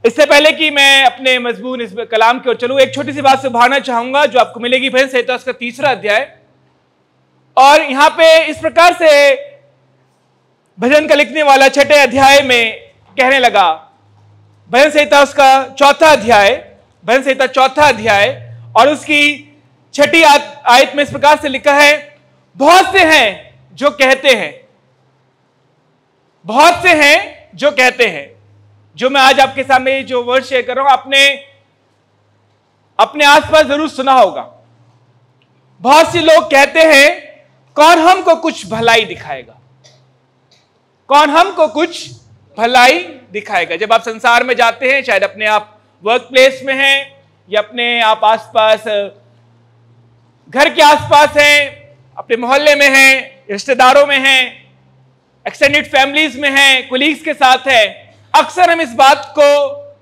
इससे पहले कि मैं अपने मजमून इस कलाम की ओर चलूं, एक छोटी सी बात से उभारना चाहूंगा जो आपको मिलेगी भजन संहिता उसका 3रा अध्याय। और यहां पे इस प्रकार से भजन का लिखने वाला 6ठे अध्याय में कहने लगा, भजन संहिता उसका 4था अध्याय, भजन संहिता 4था अध्याय और उसकी 6ठी आयत में इस प्रकार से लिखा है, बहुत से हैं जो कहते हैं, बहुत से हैं जो कहते हैं। जो मैं आज आपके सामने जो वर्ड शेयर कर रहा हूं, आपने अपने आसपास जरूर सुना होगा। बहुत से लोग कहते हैं, कौन हमको कुछ भलाई दिखाएगा, कौन हमको कुछ भलाई दिखाएगा। जब आप संसार में जाते हैं, शायद अपने आप वर्क प्लेस में हैं या अपने आप आसपास घर के आसपास हैं, अपने मोहल्ले में हैं, रिश्तेदारों में हैं, एक्सटेंडेड फैमिलीज में हैं, कोलीग्स के साथ हैं, अक्सर हम इस बात को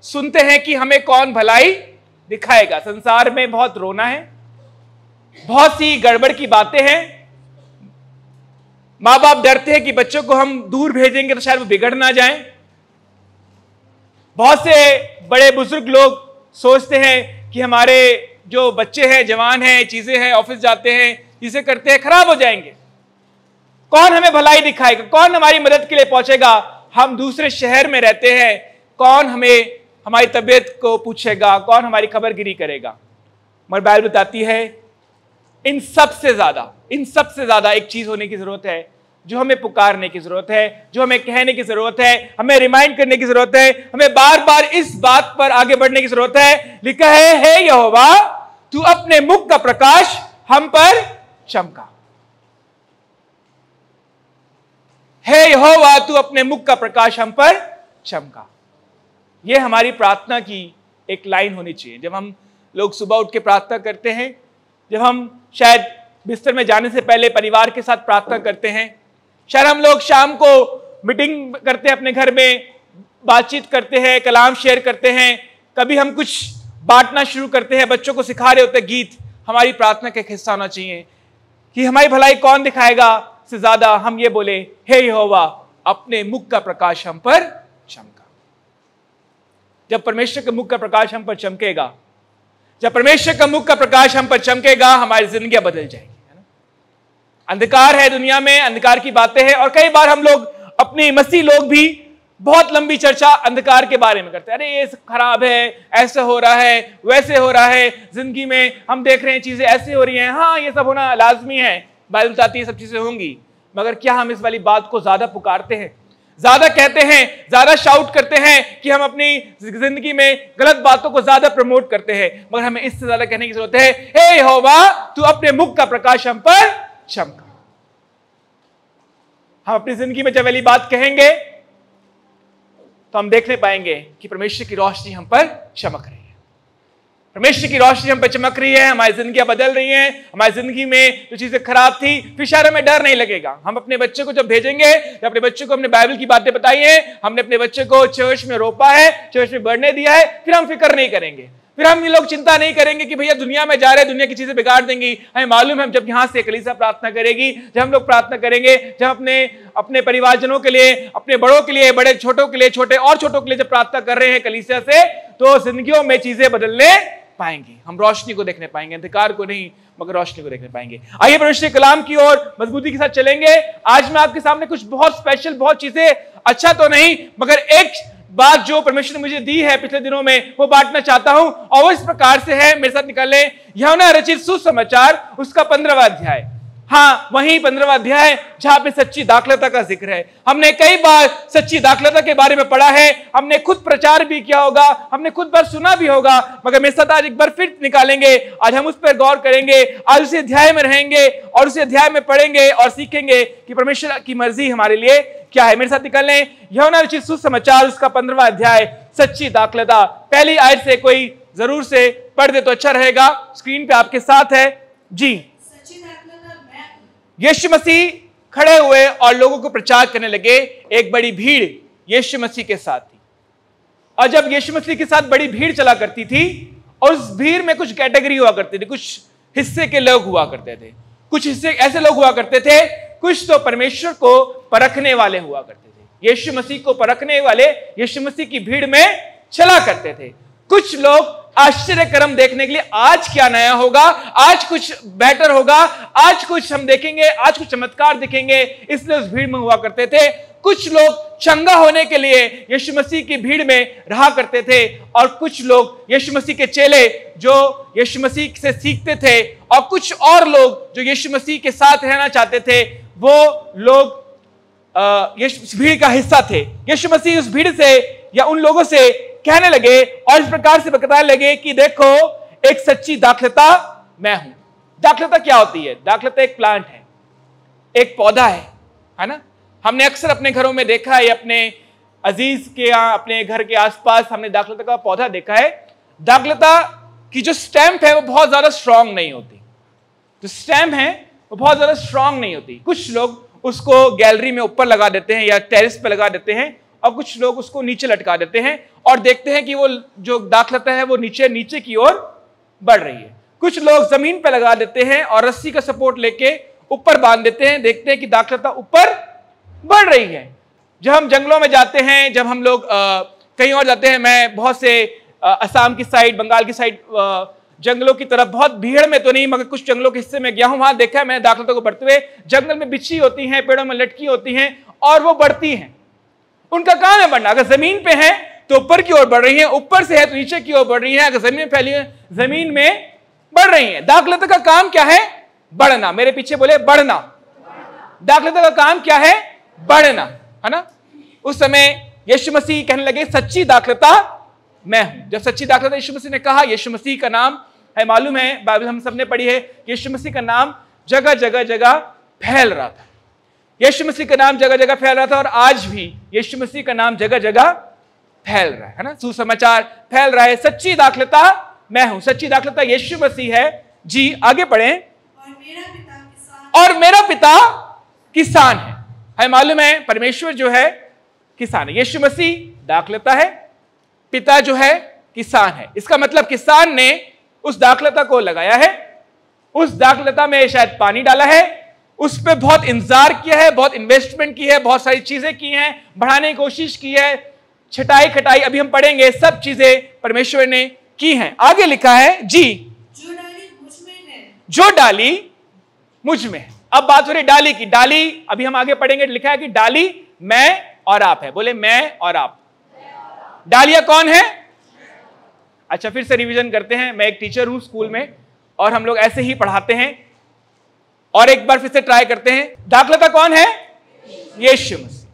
सुनते हैं कि हमें कौन भलाई दिखाएगा। संसार में बहुत रोना है, बहुत सी गड़बड़ की बातें हैं। मां बाप डरते हैं कि बच्चों को हम दूर भेजेंगे तो शायद वो बिगड़ ना जाएं। बहुत से बड़े बुजुर्ग लोग सोचते हैं कि हमारे जो बच्चे हैं, जवान हैं, चीजें हैं, ऑफिस जाते हैं, चीजें करते हैं, खराब हो जाएंगे। कौन हमें भलाई दिखाएगा, कौन हमारी मदद के लिए पहुंचेगा। हम दूसरे शहर में रहते हैं, कौन हमें हमारी तबीयत को पूछेगा, कौन हमारी खबरगिरी करेगा। मगर बाइबल बताती है, इन सबसे ज्यादा एक चीज होने की जरूरत है, जो हमें पुकारने की जरूरत है, जो हमें कहने की जरूरत है, हमें रिमाइंड करने की जरूरत है, हमें बार बार इस बात पर आगे बढ़ने की जरूरत है। लिखा है, हे यहोवा तू अपने मुख का प्रकाश हम पर चमका। हे यहोवा तू अपने मुख का प्रकाश हम पर चमका। यह हमारी प्रार्थना की एक लाइन होनी चाहिए। जब हम लोग सुबह उठ के प्रार्थना करते हैं, जब हम शायद बिस्तर में जाने से पहले परिवार के साथ प्रार्थना करते हैं, शायद हम लोग शाम को मीटिंग करते हैं, अपने घर में बातचीत करते हैं, कलाम शेयर करते हैं, कभी हम कुछ बांटना शुरू करते हैं, बच्चों को सिखा रहे होते हैं गीत। हमारी प्रार्थना का एक हिस्सा होना चाहिए कि हमारी भलाई कौन दिखाएगा से ज्यादा हम ये बोले, हे यहोवा अपने मुख का प्रकाश हम पर चमका। जब परमेश्वर के मुख का प्रकाश हम पर चमकेगा, जब परमेश्वर का मुख का प्रकाश हम पर चमकेगा, हमारी जिंदगियां बदल जाएंगी, है ना। अंधकार है दुनिया में, अंधकार की बातें हैं, और कई बार हम लोग अपने मसीह लोग भी बहुत लंबी चर्चा अंधकार के बारे में करते हैं। अरे ये खराब है, ऐसा हो रहा है, वैसे हो रहा है, जिंदगी में हम देख रहे हैं चीजें ऐसी हो रही हैं, हाँ ये सब होना लाजमी है, बाइबल बताती है सब चीजें होंगी। मगर क्या हम इस वाली बात को ज्यादा पुकारते हैं, ज्यादा कहते हैं, ज्यादा शाउट करते हैं कि हम अपनी जिंदगी में गलत बातों को ज्यादा प्रमोट करते हैं। मगर हमें इससे ज्यादा कहने की जरूरत है, हे यहोवा तू अपने मुख का प्रकाश हम पर चमका। हम अपनी जिंदगी में जब वाली बात कहेंगे तो हम देखने पाएंगे कि परमेश्वर की रोशनी हम पर चमक रही है, परमेश्वर की रोशनी हम पर चमक रही है, हमारी जिंदगियां बदल रही हैं। हमारी जिंदगी में जो चीजें खराब थी, फिर शायद हमें डर नहीं लगेगा। हम अपने बच्चे को जब भेजेंगे, जब अपने बच्चे को हमने बाइबल की बातें बताई हैं, हमने अपने बच्चे को चर्च में रोपा है, चर्च में बढ़ने दिया है, फिर हम फिक्र नहीं करेंगे, फिर हम ये लोग चिंता नहीं करेंगे कि भैया दुनिया में जा रहे हैं, दुनिया की चीजें बिगाड़ देंगी। हमें मालूम है, हम जब यहां से कलीसिया प्रार्थना करेगी, जब हम लोग प्रार्थना करेंगे, जब अपने परिवारजनों के लिए, अपने बड़ों के लिए, बड़े छोटों के लिए, छोटे और छोटों के लिए जब प्रार्थना कर रहे हैं कलीसिया से, तो जिंदगियों में चीजें बदलने पाएंगे। हम रोशनी को देखने पाएंगे, अंधकार को नहीं मगर रोशनी को देखने पाएंगे। आइए परमेश्वर के कलाम की ओर मजबूती के साथ चलेंगे। आज मैं आपके सामने कुछ बहुत स्पेशल, बहुत चीजें, अच्छा तो नहीं मगर एक बात जो परमेश्वर ने मुझे दी है पिछले दिनों में, वो बांटना चाहता हूं। और वो इस प्रकार से है, मेरे साथ निकाल लें, यूहन्ना रचित सुसमाचार उसका 15वां अध्याय। हाँ, वही 15वां अध्याय जहां पे सच्ची दाखलता का जिक्र है। हमने कई बार सच्ची दाखलता के बारे में पढ़ा है, हमने खुद प्रचार भी किया होगा, हमने खुद बार सुना भी होगा, मगर मेरे साथ आज एक बार फिर निकालेंगे। आज हम उस पर गौर करेंगे, आज उसी अध्याय में रहेंगे और उसी अध्याय में पढ़ेंगे और सीखेंगे कि परमेश्वर की मर्जी हमारे लिए क्या है। मेरे साथ निकाल लें, यूहन्ना रचित सुसमाचार उसका 15वां अध्याय, सच्ची दाखलता। पहली आयत से कोई जरूर से पढ़ दे तो अच्छा रहेगा। स्क्रीन पे आपके साथ है जी। यीशु मसीह खड़े हुए और लोगों को प्रचार करने लगे। एक बड़ी भीड़ यीशु मसीह के साथ थी, और जब यीशु मसीह के साथ बड़ी भीड़ चला करती थी, और उस भीड़ में कुछ कैटेगरी हुआ करती थी, कुछ हिस्से के लोग हुआ करते थे, कुछ हिस्से ऐसे लोग हुआ करते थे, कुछ तो परमेश्वर को परखने वाले हुआ करते थे। यीशु मसीह को परखने वाले यीशु मसीह की भीड़ में चला करते थे। कुछ लोग आश्चर्य कर्म देखने के लिए, आज क्या नया होगा, आज कुछ बेटर होगा, आज कुछ हम देखेंगे, आज कुछ चमत्कार दिखेंगे, इसलिए उस भीड़ में हुआ करते थे। कुछ लोग चंगा होने के लिए यीशु मसीह की भीड़ में रहा करते थे, और कुछ लोग यीशु मसीह के चेले जो यीशु मसीह से सीखते थे, और कुछ और लोग जो यीशु मसीह के साथ रहना चाहते थे, वो लोग यीशु भीड़ का हिस्सा थे। यीशु मसीह उस भीड़ से या उन लोगों से कहने लगे और इस प्रकार से बताने लगे कि देखो, एक सच्ची दाखलता मैं हूं। दाखलता क्या होती है? दाखलता एक प्लांट है, एक पौधा है ना। हमने अक्सर अपने घरों में देखा है, अपने अजीज के यहाँ, अपने घर के आसपास हमने दाखलता का पौधा देखा है। दाखलता की जो स्टेम है वो बहुत ज्यादा स्ट्रांग नहीं होती, जो स्टेम है वो बहुत ज्यादा स्ट्रांग नहीं होती। कुछ लोग उसको गैलरी में ऊपर लगा देते हैं या टेरेस पे लगा देते हैं, और कुछ लोग उसको नीचे लटका देते हैं और देखते हैं कि वो जो दाखलता है वो नीचे नीचे की ओर बढ़ रही है। कुछ लोग जमीन पे लगा देते हैं और रस्सी का सपोर्ट लेके ऊपर बांध देते हैं, देखते हैं कि दाखलता ऊपर बढ़ रही है। जब हम जंगलों में जाते हैं, जब हम लोग कहीं और जाते हैं, मैं बहुत से असम की साइड, बंगाल की साइड, जंगलों की तरफ, बहुत भीड़ में तो नहीं मगर कुछ जंगलों के हिस्से में गया हूं, वहां देखा है मैंने दाखलता को बढ़ते हुए। जंगल में बिछी होती हैं, पेड़ों में लटकी होती हैं और वो बढ़ती हैं। उनका काम है बढ़ना। अगर जमीन पे है तो ऊपर की ओर बढ़ रही है, ऊपर से है तो नीचे की ओर बढ़ रही है, अगर जमीन में फैली है जमीन में बढ़ रही है। दाखलता का काम क्या है? बढ़ना। मेरे पीछे बोले बढ़ना। दाखलता का काम क्या है? बढ़ना, है ना। उस समय यीशु मसीह कहने लगे सच्ची दाखलता मैं हूं। जब सच्ची दाखलता यीशु मसीह ने कहा, यीशु मसीह का नाम है, मालूम है बाइबल हम सबने पढ़ी है, यीशु मसीह का नाम जगह जगह जगह फैल रहा था। यीशु मसीह का नाम जगह जगह फैल रहा था, और आज भी यीशु मसीह का नाम जगह जगह फैल रहा है ना। सुसमाचार फैल रहा है, सच्ची दाखलता मैं हूं। सच्ची दाखलता यीशु मसीह है। जी आगे पढ़ें। और मेरा पिता किसान है मालूम है, परमेश्वर जो है किसान है, यीशु मसीह दाखलता है, पिता जो है किसान है। इसका मतलब किसान ने उस दाखलता को लगाया है, उस दाखलता में शायद पानी डाला है, उस पर बहुत इंतजार किया है, बहुत इन्वेस्टमेंट की है, बहुत सारी चीजें की हैं, बढ़ाने की कोशिश की है, छटाई खटाई अभी हम पढ़ेंगे, सब चीजें परमेश्वर ने की हैं। आगे लिखा है जी, जो डाली मुझ में है, जो डाली मुझ में है। अब बात हो रही डाली की। डाली अभी हम आगे पढ़ेंगे, लिखा है कि डाली मैं और आप है। बोले मैं और आप। डालिया कौन है? अच्छा, फिर से रिवीजन करते हैं। मैं एक टीचर हूं स्कूल में, और हम लोग ऐसे ही पढ़ाते हैं, और एक बार फिर से ट्राई करते हैं। दाखलता कौन है? यीशु मसीह।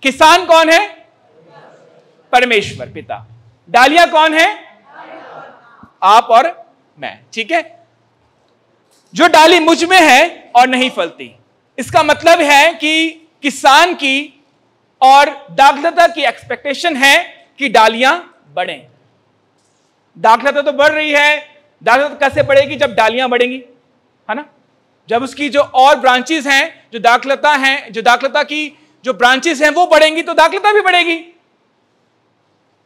किसान कौन है? परमेश्वर पिता। डालिया कौन है? आप और मैं। ठीक है। जो डाली मुझ में है और नहीं फलती, इसका मतलब है कि किसान की और दाखलता की एक्सपेक्टेशन है कि डालियां बढ़े। दाखलता तो बढ़ रही है, दाखलता कैसे बढ़ेगी? जब डालियां बढ़ेंगी, है ना। जब उसकी जो और ब्रांचेस हैं, जो दाखलता हैं, जो दाखलता की जो ब्रांचेस हैं वो बढ़ेंगी तो दाखलता भी बढ़ेगी।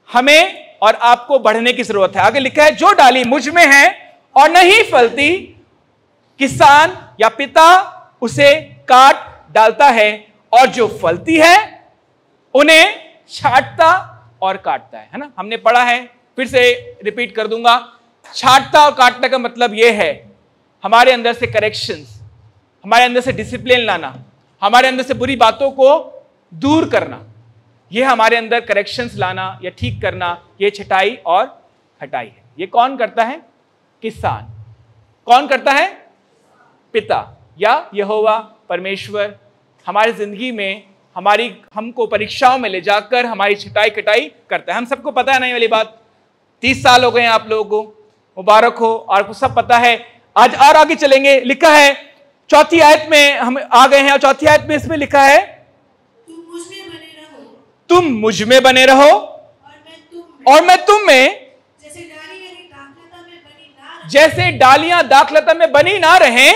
हमें और आपको बढ़ने की जरूरत है। आगे लिखा है जो डाली मुझ में है और नहीं फलती, किसान या पिता उसे काट डालता है, और जो फलती है उन्हें छांटता और काटता है ना। हमने पढ़ा है, फिर से रिपीट कर दूंगा। छांटता और काटने का मतलब यह है हमारे अंदर से करेक्शंस, हमारे अंदर से डिसिप्लिन लाना, हमारे अंदर से बुरी बातों को दूर करना, यह हमारे अंदर करेक्शंस लाना या ठीक करना, यह छटाई और हटाई है। यह कौन करता है? किसान। कौन करता है? पिता या यहोवा परमेश्वर हमारी जिंदगी में हमको परीक्षाओं में ले जाकर हमारी छटाई कटाई करता है। हम सबको पता है ना ये वाली बात। 30 साल हो गए हैं आप लोगों को, मुबारक हो, और आपको सब पता है। आज और आगे चलेंगे। लिखा है 4थी आयत में हम आ गए हैं, और 4थी आयत में इसमें लिखा है तुम मुझ में बने रहो और मैं तुम में। जैसे डालियां दाखलता में बनी ना रहे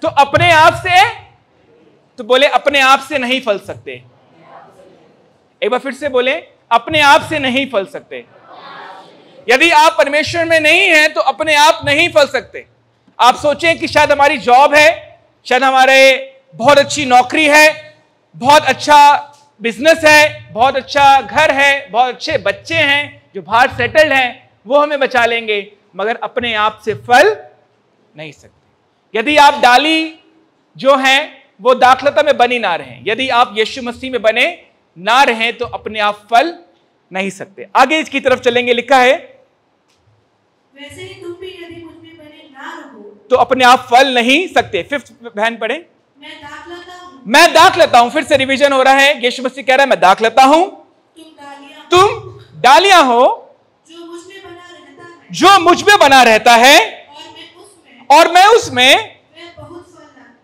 तो अपने आप से, तो बोले अपने आप से नहीं फल सकते। एक बार फिर से बोले, अपने आप से नहीं फल सकते। यदि आप परमेश्वर में नहीं हैं तो अपने आप नहीं फल सकते। आप सोचें कि शायद हमारी जॉब है, शायद हमारे बहुत अच्छी नौकरी है, बहुत अच्छा बिजनेस है, बहुत अच्छा घर है, बहुत अच्छे बच्चे हैं जो बाहर सेटल्ड हैं, वो हमें बचा लेंगे, मगर अपने आप से फल नहीं सकते। यदि आप डाली जो हैं वो दाखलता में बनी ना रहें, यदि आप यीशु मसीह में बने ना रहें, तो अपने आप फल नहीं सकते। आगे इसकी तरफ चलेंगे, लिखा है वैसे ही तुम भी यदि मुझ में बने ना रहो तो अपने आप फल नहीं सकते। 5th बहन पढ़े। मैं दाख लेता हूँ, मैं दाख लेता हूं, फिर से रिवीजन हो रहा है। यीशु मसीह कह रहा है मैं दाख लेता हूं, तुम डालियां हो, जो मुझ में बना रहता है, जो मुझ में बना रहता है, और मैं उसमें मैं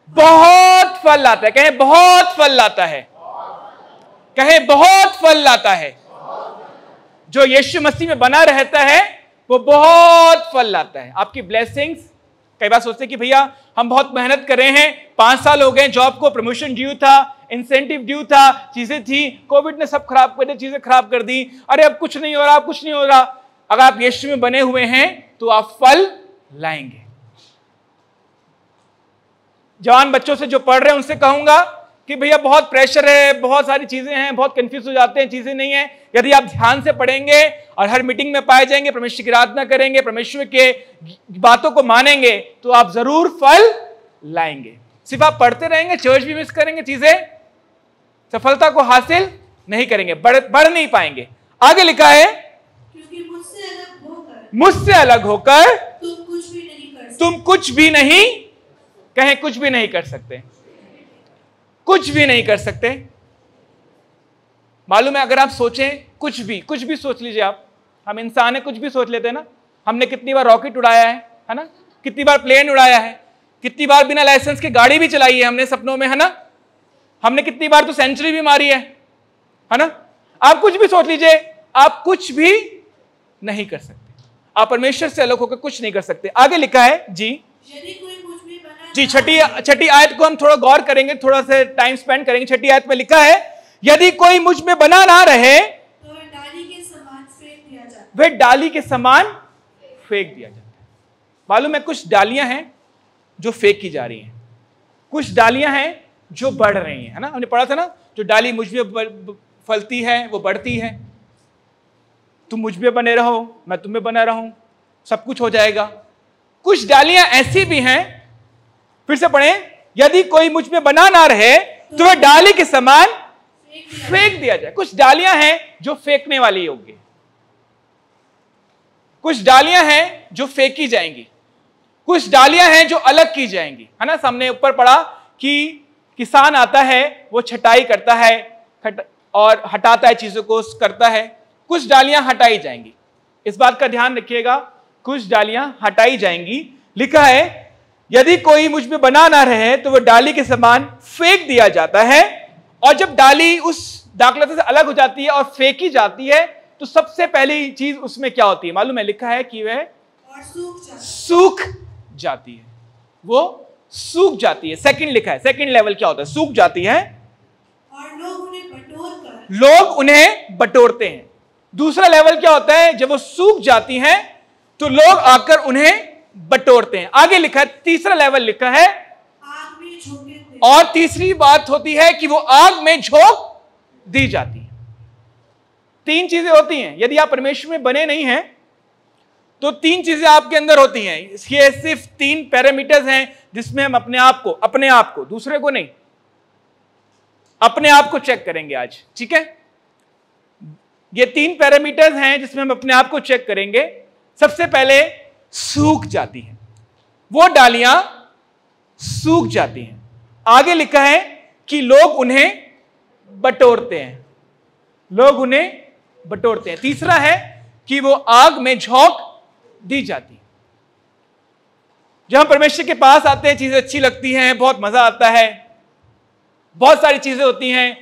बहुत फल लाता है। कहे बहुत फल लाता है, कहे बहुत फल लाता है। जो यीशु मसीह में बना रहता है वो बहुत फल लाता है। आपकी ब्लेसिंग्स, कई बार सोचते हैं कि भैया हम बहुत मेहनत कर रहे हैं, 5 साल हो गए जॉब को, प्रमोशन ड्यू था, इंसेंटिव ड्यू था, चीजें थी, कोविड ने सब खराब कर दी, चीजें खराब कर दी, अरे अब कुछ नहीं हो रहा, कुछ नहीं हो रहा। अगर आप यीशु में बने हुए हैं तो आप फल लाएंगे। जवान बच्चों से जो पढ़ रहे हैं उनसे कहूंगा कि भैया बहुत प्रेशर है, बहुत सारी चीजें हैं, बहुत कंफ्यूज हो जाते हैं, चीजें नहीं है। यदि आप ध्यान से पढ़ेंगे और हर मीटिंग में पाए जाएंगे, परमेश्वर की आराधना करेंगे, परमेश्वर के बातों को मानेंगे, तो आप जरूर फल लाएंगे। सिर्फ आप पढ़ते रहेंगे, चर्च भी मिस करेंगे, चीजें सफलता को हासिल नहीं करेंगे, बढ़ नहीं पाएंगे। आगे लिखा है क्योंकि मुझसे अलग होकर तुम कुछ भी नहीं कहें कुछ भी नहीं कर सकते, कुछ भी नहीं कर सकते। मालूम है, अगर आप सोचें, कुछ भी सोच लीजिए आप, हम इंसान है, कुछ भी सोच लेते हैं ना। हमने कितनी बार रॉकेट उड़ाया है ना, कितनी बार प्लेन उड़ाया है, कितनी बार बिना लाइसेंस के गाड़ी भी चलाई है हमने सपनों में, है ना। हमने कितनी बार तो सेंचुरी भी मारी है ना। आप कुछ भी सोच लीजिए, आप कुछ भी नहीं कर सकते, आप परमेश्वर से अलग होकर कुछ नहीं कर सकते। आगे लिखा है जी, यदि कोई मुझ में बना जी छठी आयत को हम थोड़ा गौर करेंगे, थोड़ा सा टाइम स्पेंड करेंगे। छठी आयत में लिखा है यदि कोई मुझ में बना ना रहे तो वह डाली के समान फेंक दिया जाता है। वह डाली के समान फेंक दिया जाता है। मालूम है, कुछ डालियां हैं जो फेंक की जा रही हैं, कुछ डालियां हैं जो बढ़ रही हैं, है ना। हमने पढ़ा था ना, जो डाली मुझ में फलती है वो बढ़ती है। तुम मुझ में बने रहो, मैं तुम में बना रहूं, सब कुछ हो जाएगा। कुछ डालियां ऐसी भी हैं, फिर से पढ़ें, यदि कोई मुझ में बना ना रहे तो वह डाली के समान फेंक दिया जाए। कुछ डालियां हैं जो फेंकने वाली होगी, कुछ डालियां हैं जो फेंकी जाएंगी, कुछ डालियां हैं जो अलग की जाएंगी, है ना। सामने ऊपर पढ़ा कि किसान आता है, वो छटाई करता है और हटाता है, चीजों को करता है। कुछ डालियां हटाई जाएंगी, इस बात का ध्यान रखिएगा, कुछ डालियां हटाई जाएंगी। लिखा है यदि कोई मुझ में बना ना रहे तो वह डाली के समान फेंक दिया जाता है। और जब डाली उस दाखलता से अलग हो जाती है और फेंकी जाती है, तो सबसे पहली चीज उसमें क्या होती है मालूम है? लिखा है कि वह सूख जाती है, वो सूख जाती है। सेकंड लिखा है, सेकंड लेवल क्या होता है? सूख जाती है और लोग उन्हें बटोरते हैं। दूसरा लेवल क्या होता है? जब वो सूख जाती हैं तो लोग आकर उन्हें बटोरते हैं। आगे लिखा है, तीसरा लेवल लिखा है आग में झोंक देते। और तीसरी बात होती है कि वो आग में झोंक दी जाती है। 3 चीजें होती हैं। यदि आप परमेश्वर में बने नहीं हैं तो 3 चीजें आपके अंदर होती हैं। ये सिर्फ 3 पैरामीटर्स हैं जिसमें हम अपने आप को, दूसरे को नहीं, अपने आप को चेक करेंगे आज, ठीक है। ये 3 पैरामीटर्स हैं जिसमें हम अपने आप को चेक करेंगे। सबसे पहले सूख जाती हैं, वो डालियां सूख जाती हैं। आगे लिखा है कि लोग उन्हें बटोरते हैं, लोग उन्हें बटोरते हैं। तीसरा है कि वो आग में झोंक दी जाती है। जब हम परमेश्वर के पास आते हैं, चीजें अच्छी लगती हैं, बहुत मजा आता है, बहुत सारी चीजें होती हैं,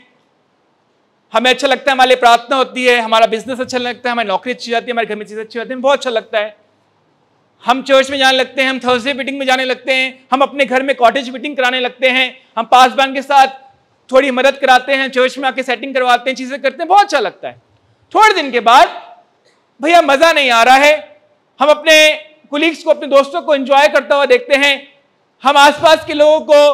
हमें अच्छा लगता है, हमारे प्रार्थना होती है, हमारा बिजनेस अच्छा लगता है, हमारी नौकरी अच्छी जाती है, हमारे घर में चीजें अच्छी जाती हैं, बहुत अच्छा लगता है। हम चर्च में जाने लगते हैं, हम थर्सडे मीटिंग में जाने लगते हैं, हम अपने घर में कॉटेज मीटिंग कराने लगते हैं, हम पासबान के साथ थोड़ी मदद कराते हैं, चर्च में आके सेटिंग करवाते हैं, चीजें करते हैं, बहुत अच्छा लगता है। थोड़े दिन के बाद भैया मजा नहीं आ रहा है, हम अपने कुलीग्स को, अपने दोस्तों को एंजॉय करता हुआ देखते हैं, हम आसपास के लोगों को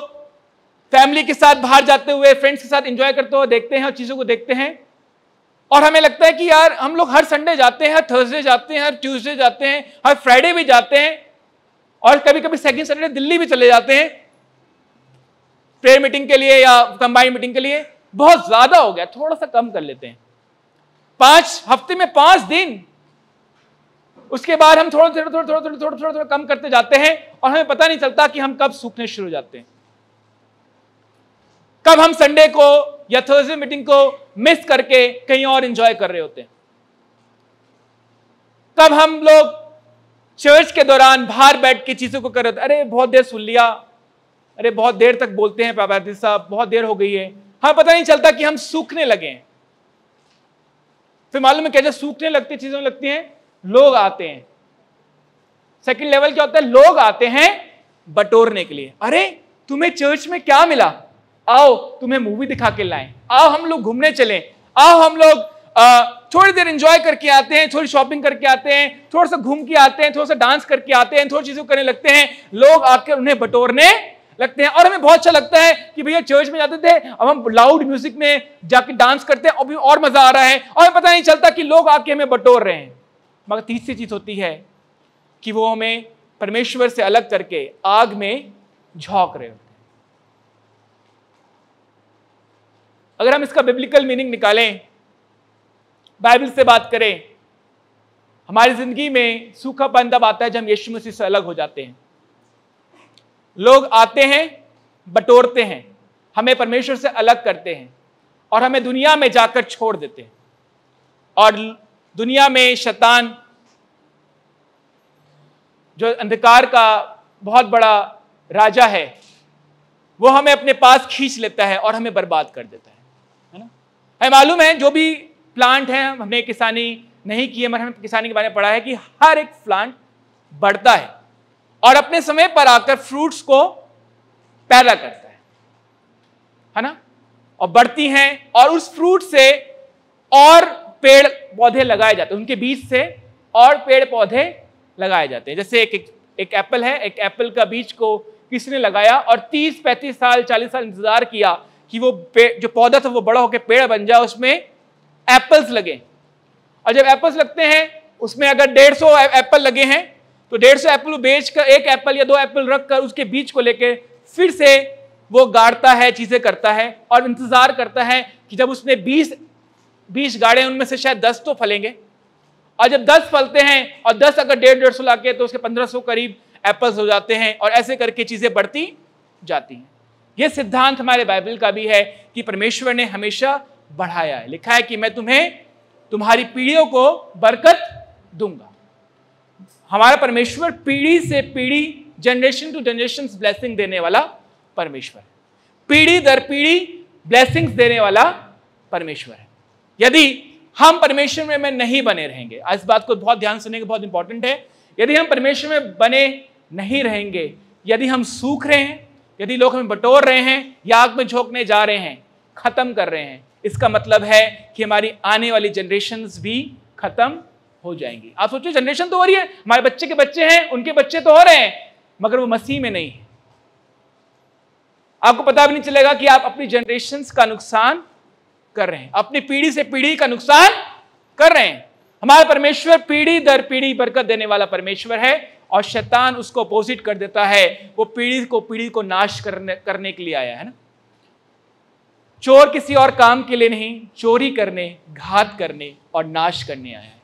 फैमिली के साथ बाहर जाते हुए, फ्रेंड्स के साथ एंजॉय करते हुए देखते हैं और चीजों को देखते हैं, और हमें लगता है कि यार हम लोग हर संडे जाते हैं, हर थर्सडे जाते हैं, हर ट्यूसडे जाते हैं, हर फ्राइडे भी जाते हैं, और कभी कभी सेकंड सैटरडे दिल्ली भी चले जाते हैं प्रेयर मीटिंग के लिए या कंबाइंड मीटिंग के लिए। बहुत ज्यादा हो गया, थोड़ा सा कम कर लेते हैं, 5 हफ्ते में 5 दिन। उसके बाद हम थोड़ा कम करते जाते हैं और हमें पता नहीं चलता कि हम कब सूखने शुरू हो जाते हैं, कब हम संडे को या थर्सडे मीटिंग को मिस करके कहीं और एंजॉय कर रहे होते हैं, कब हम लोग चर्च के दौरान बाहर बैठ के चीजों को कर रहे होते। अरे बहुत देर सुन लिया, अरे बहुत देर तक बोलते हैं पापादी साहब, बहुत देर हो गई है, हमें पता नहीं चलता कि हम सूखने लगे हैं। फिर मालूम है कैसे सूखने लगती चीजें लगती हैं, लोग आते हैं। सेकंड लेवल क्या होता है, लोग आते हैं बटोरने के लिए। अरे तुम्हें चर्च में क्या मिला, आओ तुम्हें मूवी दिखा के लाएं, आओ हम लोग घूमने चलें, आओ हम लोग थोड़ी देर एंजॉय करके आते हैं, थोड़ी शॉपिंग करके आते हैं, थोड़ा सा घूम के आते हैं, थोड़ा सा डांस करके आते हैं, थोड़ी चीजों करने लगते हैं। लोग आकर उन्हें बटोरने लगते हैं और हमें बहुत अच्छा लगता है कि भैया चर्च में जाते थे, अब हम लाउड म्यूजिक में जाके डांस करते हैं, अभी और मजा आ रहा है, और हमें पता नहीं चलता कि लोग आके हमें बटोर रहे हैं। मगर तीसरी चीज होती है कि वो हमें परमेश्वर से अलग करके आग में झोंक रहे होते हैं। अगर हम इसका बिब्लिकल मीनिंग निकालें, बाइबल से बात करें, हमारी जिंदगी में सूखापन तब आता है जब हम यीशु मसीह से अलग हो जाते हैं। लोग आते हैं, बटोरते हैं, हमें परमेश्वर से अलग करते हैं और हमें दुनिया में जाकर छोड़ देते हैं। और दुनिया में शैतान जो अंधकार का बहुत बड़ा राजा है, वो हमें अपने पास खींच लेता है और हमें बर्बाद कर देता है ना। हमें मालूम है जो भी प्लांट है, हमने किसानी नहीं की है मगर हमने किसानी के बारे में पढ़ा है कि हर एक प्लांट बढ़ता है और अपने समय पर आकर फ्रूट्स को पैदा करता है ना, और बढ़ती हैं और उस फ्रूट से और पेड़ पौधे लगाए जाते हैं, उनके बीज से और पेड़ पौधे लगाए जाते हैं। जैसे एक एप्पल है, एक एप्पल का बीज को किसी ने लगाया और 30-35 साल 40 साल इंतजार किया कि वो जो पौधा था वो बड़ा होकर पेड़ बन जाए, उसमें एप्पल्स लगे। और जब एप्पल्स लगते हैं, उसमें अगर 150 एप्पल लगे हैं तो 150 एप्पल बेच कर, 1 एप्पल या 2 एप्पल रख कर उसके बीज को लेकर फिर से वो गाड़ता है, चीजें करता है और इंतजार करता है कि जब उसने 20 गाड़े, उनमें से शायद 10 तो फलेंगे, और जब 10 फलते हैं और 10 अगर 150 लाके तो उसके 1500 करीब एप्पल्स हो जाते हैं और ऐसे करके चीजें बढ़ती जाती हैं। यह सिद्धांत हमारे बाइबल का भी है कि परमेश्वर ने हमेशा बढ़ाया है। लिखा है कि मैं तुम्हें तुम्हारी पीढ़ियों को बरकत दूंगा। हमारा परमेश्वर पीढ़ी से पीढ़ी, जनरेशन टू जनरेशन ब्लेसिंग देने वाला परमेश्वर है। पीढ़ी दर पीढ़ी ब्लेसिंग्स देने वाला परमेश्वर है। यदि हम परमेश्वर में नहीं बने रहेंगे, इस बात को बहुत ध्यान सुनने के बहुत इंपॉर्टेंट है, यदि हम परमेश्वर में बने नहीं रहेंगे, यदि हम सूख रहे हैं, यदि लोग हमें बटोर रहे हैं या आग में झोंकने जा रहे हैं, खत्म कर रहे हैं, इसका मतलब है कि हमारी आने वाली जनरेशंस भी खत्म हो जाएंगी। आप सोचिए, जनरेशन तो हो रही है, हमारे बच्चे के बच्चे हैं, उनके बच्चे तो हो रहे हैं, मगर वो मसीह में नहीं है। आपको पता भी नहीं चलेगा कि आप अपनी जनरेशंस का नुकसान कर रहे हैं, अपनी पीढ़ी से पीढ़ी का नुकसान कर रहे हैं। हमारा परमेश्वर पीढ़ी दर पीढ़ी बरकत देने वाला परमेश्वर है और शैतान उसको अपोजिट कर देता है। वो पीढ़ी को नाश करने के लिए आया है ना। चोर किसी और काम के लिए नहीं, चोरी करने, घात करने और नाश करने आया है।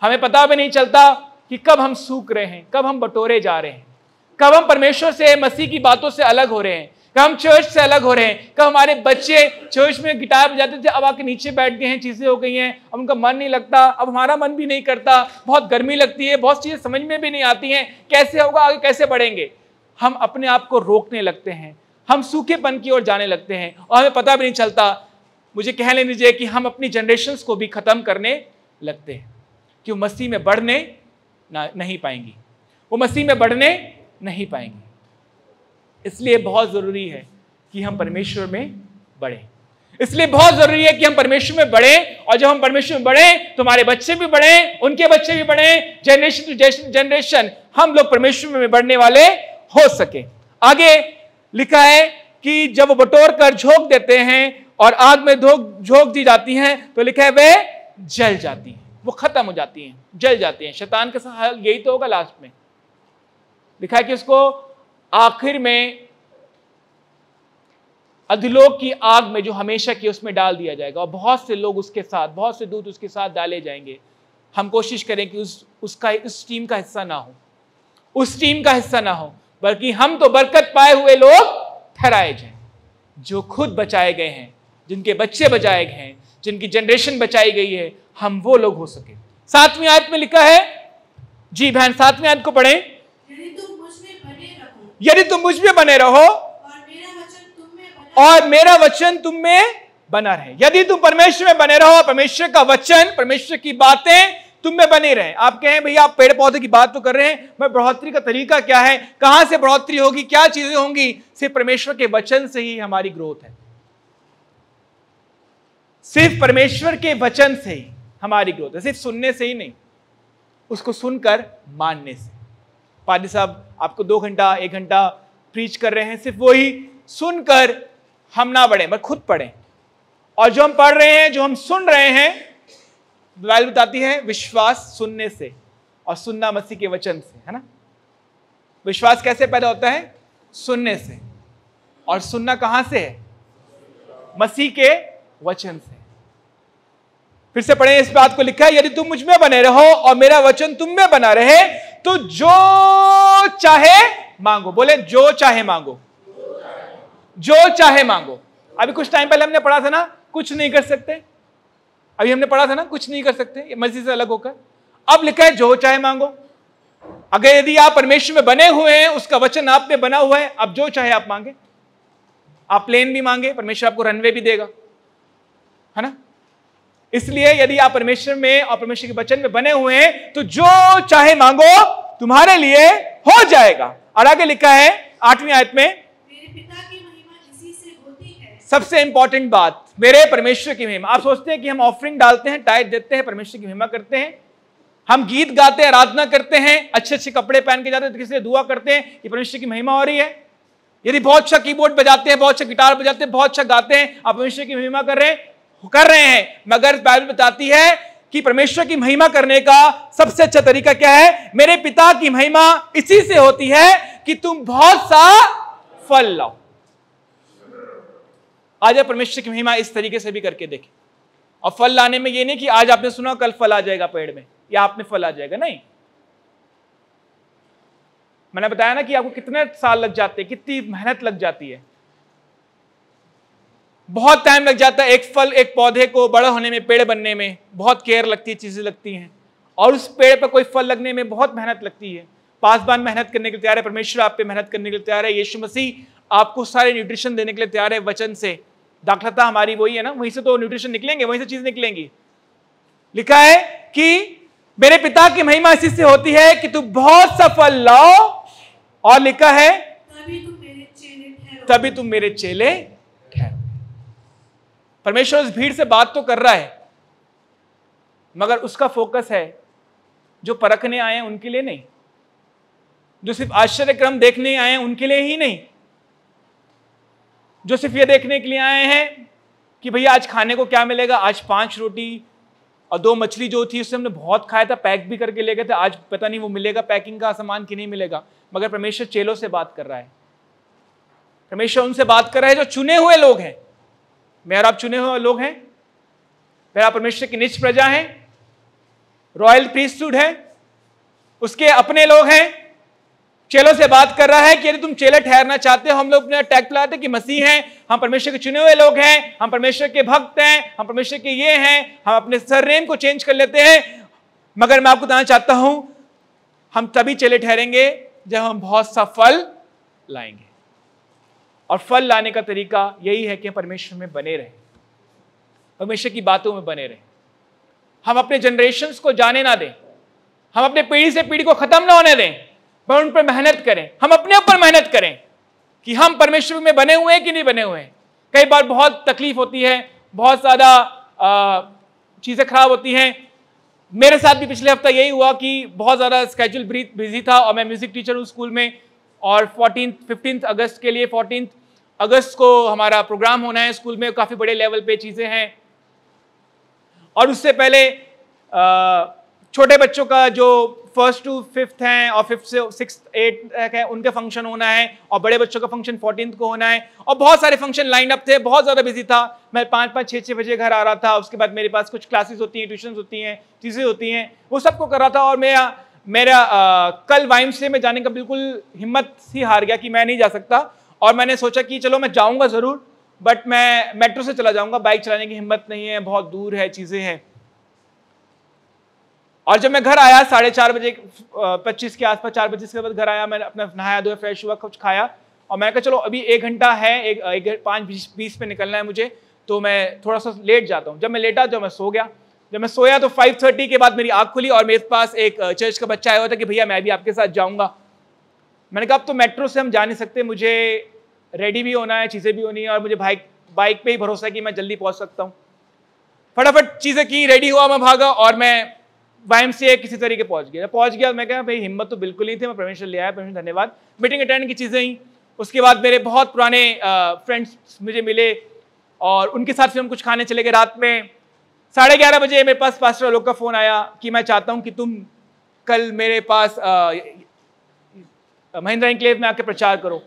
हमें पता भी नहीं चलता कि कब हम सूख रहे हैं, कब हम बटोरे जा रहे हैं, कब हम परमेश्वर से, मसीह की बातों से अलग हो रहे हैं, कब हम चर्च से अलग हो रहे हैं, कब हमारे बच्चे चर्च में गिटार बजाते थे, अब आके नीचे बैठ गए हैं, चीजें हो गई हैं, अब उनका मन नहीं लगता, अब हमारा मन भी नहीं करता, बहुत गर्मी लगती है, बहुत चीजें समझ में भी नहीं आती हैं, कैसे होगा, आगे कैसे बढ़ेंगे। हम अपने आप को रोकने लगते हैं, हम सूखेपन की ओर जाने लगते हैं और हमें पता भी नहीं चलता। मुझे कह लेने दीजिए कि हम अपनी जनरेशन्स को भी खत्म करने लगते हैं कि वो मसीह में बढ़ने नहीं पाएंगी, वो मसीह में बढ़ने नहीं पाएंगी। इसलिए बहुत जरूरी है कि हम परमेश्वर में बढ़ें, इसलिए बहुत जरूरी है कि हम परमेश्वर में बढ़ें, और जब हम परमेश्वर में बढ़ें तो हमारे बच्चे भी बढ़ें, उनके बच्चे भी बढ़ें, जनरेशन टू जनरेशन हम लोग परमेश्वर में बढ़ने वाले हो सके। आगे लिखा है कि जब वो बटोर कर झोंक देते हैं और आग में झोंक दी जाती हैं तो लिखा है वे जल जाती हैं, वो खत्म हो जाती हैं, जल जाती हैं। शैतान का हाल यही तो होगा लास्ट में। लिखा है कि उसको आखिर में अधोलोक की आग में जो हमेशा की उसमें डाल दिया जाएगा और बहुत से लोग उसके साथ, बहुत से दूत उसके साथ डाले जाएंगे। हम कोशिश करें कि उस टीम का हिस्सा ना हो, उस टीम का हिस्सा ना हो, बल्कि हम तो बरकत पाए हुए लोग ठहराए जाएं, जो खुद बचाए गए हैं, जिनके बच्चे बचाए गए हैं, जिनकी जनरेशन बचाई गई है, हम वो लोग हो सके। 7वीं आयत में लिखा है, जी बहन 7वीं आयत को पढ़ें। यदि तुम मुझ में बने रहो, यदि तुम मुझ में बने रहो और मेरा वचन तुम में बना रहे। यदि तुम परमेश्वर में बने रहो, परमेश्वर का वचन, परमेश्वर की बातें तुम में बनी रहे। आप कहें भैया आप पेड़ पौधे की बात तो कर रहे हैं, मैं बढ़ोतरी का तरीका क्या है, कहां से बढ़ोतरी होगी, क्या चीजें होंगी? सिर्फ परमेश्वर के वचन से ही हमारी ग्रोथ है, सिर्फ परमेश्वर के वचन से ही हमारी ग्रोथ है, सिर्फ सुनने से ही नहीं, उसको सुनकर मानने से। पादी साहब आपको 2 घंटा 1 घंटा प्रीच कर रहे हैं, सिर्फ वही सुनकर हम ना बढ़े, मैं खुद पढ़ें। और जो हम पढ़ रहे हैं, जो हम सुन रहे हैं, बाइबल बताती है विश्वास सुनने से और सुनना मसीह के वचन से, है ना। विश्वास कैसे पैदा होता है? सुनने से। और सुनना कहां से है? मसीह के वचन से। फिर से पढ़ें इस बात को, लिखा है यदि तुम मुझ में बने रहो और मेरा वचन तुम में बना रहे तो जो चाहे मांगो। बोले जो चाहे मांगो, जो चाहे मांगो। अभी कुछ टाइम पहले हमने पढ़ा था ना, कुछ नहीं कर सकते। अभी हमने पढ़ा था ना, कुछ नहीं कर सकते, ये मर्जी से अलग होकर। अब लिखा है जो चाहे मांगो। अगर यदि आप परमेश्वर में बने हुए हैं, उसका वचन आप में बना हुआ है, अब जो चाहे आप मांगे। आप प्लेन भी मांगे, परमेश्वर आपको रनवे भी देगा, है ना। इसलिए यदि आप परमेश्वर में और परमेश्वर के वचन में बने हुए हैं तो जो चाहे मांगो तुम्हारे लिए हो जाएगा। और आगे लिखा है 8वीं आयत में, मेरे पिता की महिमा इसी से होती है। सबसे इंपॉर्टेंट बात, मेरे परमेश्वर की महिमा। आप सोचते हैं कि हम ऑफरिंग डालते हैं, टाइट देते हैं, परमेश्वर की महिमा करते हैं, हम गीत गाते हैं, आराधना करते हैं, अच्छे अच्छे कपड़े पहन के जाते हैं, तो किसी से दुआ करते हैं कि परमेश्वर की महिमा हो रही है। यदि बहुत अच्छा कीबोर्ड बजाते हैं, बहुत अच्छा गिटार बजाते हैं, बहुत अच्छा गाते हैं, आप परमेश्वर की महिमा कर रहे हैं। मगर बाइबल बताती है कि परमेश्वर की महिमा करने का सबसे अच्छा तरीका क्या है? मेरे पिता की महिमा इसी से होती है कि तुम बहुत सा फल लाओ। आज आप परमेश्वर की महिमा इस तरीके से भी करके देखें। और फल लाने में ये नहीं कि आज आपने सुना कल फल आ जाएगा पेड़ में या आप में फल आ जाएगा, नहीं। मैंने बताया ना कि आपको कितने साल लग जाते हैं, कितनी मेहनत लग जाती है, बहुत टाइम लग जाता है एक पौधे को बड़ा होने में, पेड़ बनने में बहुत केयर लगती है, चीजें लगती हैं। और उस पेड़ पर कोई फल लगने में बहुत मेहनत लगती है। पासबान मेहनत करने के लिए तैयार है, परमेश्वर आप पे मेहनत करने के लिए तैयार है, यीशु मसीह आपको सारे न्यूट्रिशन देने के लिए तैयार है वचन से। दाखलता हमारी वही है ना, वहीं से तो न्यूट्रिशन निकलेंगे, वहीं से चीज निकलेंगी। लिखा है कि मेरे पिता की महिमा इसी से होती है कि तुम बहुत सा फल लाओ, और लिखा है तभी तुम मेरे चेले ठहरो। परमेश्वर इस भीड़ से बात तो कर रहा है, मगर उसका फोकस है जो परखने आए हैं उनके लिए नहीं, जो सिर्फ आश्चर्यक्रम देखने आए हैं उनके लिए ही नहीं, जो सिर्फ ये देखने के लिए आए हैं कि भैया आज खाने को क्या मिलेगा। आज 5 रोटी और 2 मछली जो थी उससे हमने बहुत खाया था, पैक भी करके ले गए थे, आज पता नहीं वो मिलेगा पैकिंग का सामान कि नहीं मिलेगा। मगर परमेश्वर चेलों से बात कर रहा है, परमेश्वर उनसे बात कर रहा है जो चुने हुए लोग हैं। मैं और आप चुने हुए लोग हैं, फिर आप परमेश्वर की निज प्रजा हैं, रॉयल प्रीस्टहुड है, उसके अपने लोग हैं। चेलों से बात कर रहा है कि यदि तुम चेले ठहरना चाहते हो, हम लोग अपने टैग लाते कि मसीह हैं, हम परमेश्वर के चुने हुए लोग हैं, हम परमेश्वर के भक्त हैं, हम परमेश्वर के ये हैं, हम अपने सरनेम को चेंज कर लेते हैं। मगर मैं आपको बताना चाहता हूं, हम तभी चेले ठहरेंगे जब हम बहुत सा फल लाएंगे। और फल लाने का तरीका यही है कि हम परमेश्वर में बने रहें, परमेश्वर की बातों में बने रहें। हम अपने जनरेशन्स को जाने ना दें, हम अपने पीढ़ी से पीढ़ी को खत्म ना होने दें, पर उन पर मेहनत करें, हम अपने ऊपर मेहनत करें कि हम परमेश्वर में बने हुए हैं कि नहीं बने हुए हैं। कई बार बहुत तकलीफ होती है, बहुत ज़्यादा चीज़ें खराब होती हैं। मेरे साथ भी पिछले हफ्ता यही हुआ कि बहुत ज़्यादा स्केड्यूल बिजी था और मैं म्यूज़िक टीचर हूँ स्कूल में, और 15 अगस्त के लिए 14 अगस्त को हमारा प्रोग्राम होना है स्कूल में, काफी बड़े लेवल पे चीजें हैं। और उससे पहले छोटे बच्चों का जो 1st to 5th हैं और 5th से 6th 8th तक है, उनके फंक्शन होना है, और बड़े बच्चों का फंक्शन 14th को होना है, और बहुत सारे फंक्शन लाइन अप थे। बहुत ज्यादा बिजी था। मैं 5-5 6-6 बजे घर आ रहा था। उसके बाद मेरे पास कुछ क्लासेस होती हैं, ट्यूशन होती हैं, चीजें होती हैं, वो सबको कर रहा था। और मेरा कल YMCA में जाने का बिल्कुल हिम्मत ही हार गया कि मैं नहीं जा सकता। और मैंने सोचा कि चलो मैं जाऊंगा जरूर, बट मैं मेट्रो से चला जाऊंगा, बाइक चलाने की हिम्मत नहीं है, बहुत दूर है, चीजें हैं। और जब मैं घर आया 4:30 बजे 25 के आसपास, 4 बजे के बाद घर आया, मैंने अपना नहाया धोया, फ्रेश हुआ, कुछ खाया, और मैंने कहा चलो अभी 1 घंटा है, 5:20 पे निकलना है मुझे, तो मैं थोड़ा सा लेट जाता हूँ। जब मैं लेटा तो मैं सो गया। जब मैं सोया तो 5:30 के बाद मेरी आंख खुली और मेरे पास एक चर्च का बच्चा आया हुआ था कि भैया मैं भी आपके साथ जाऊंगा। मैंने कहा अब तो मेट्रो से हम जा नहीं सकते, मुझे रेडी भी होना है, चीज़ें भी होनी है, और मुझे बाइक पे ही भरोसा है कि मैं जल्दी पहुंच सकता हूँ। फटाफट चीज़ें की, रेडी हुआ, मैं भागा और मैं YMCA किसी तरीके पहुंच गया। मैं कहा भाई हिम्मत तो बिल्कुल नहीं थी, मैं परमेश्वर ले आया, परमेश्वर धन्यवाद। मीटिंग अटेंड की चीज़ें ही। उसके बाद मेरे बहुत पुराने फ्रेंड्स मुझे मिले और उनके साथ फिर हम कुछ खाने चले गए। रात में 11:30 बजे मेरे पास पास्टर आलोक का फ़ोन आया कि मैं चाहता हूँ कि तुम कल मेरे पास महिंद्रा एनक्लेव में आके प्रचार करो।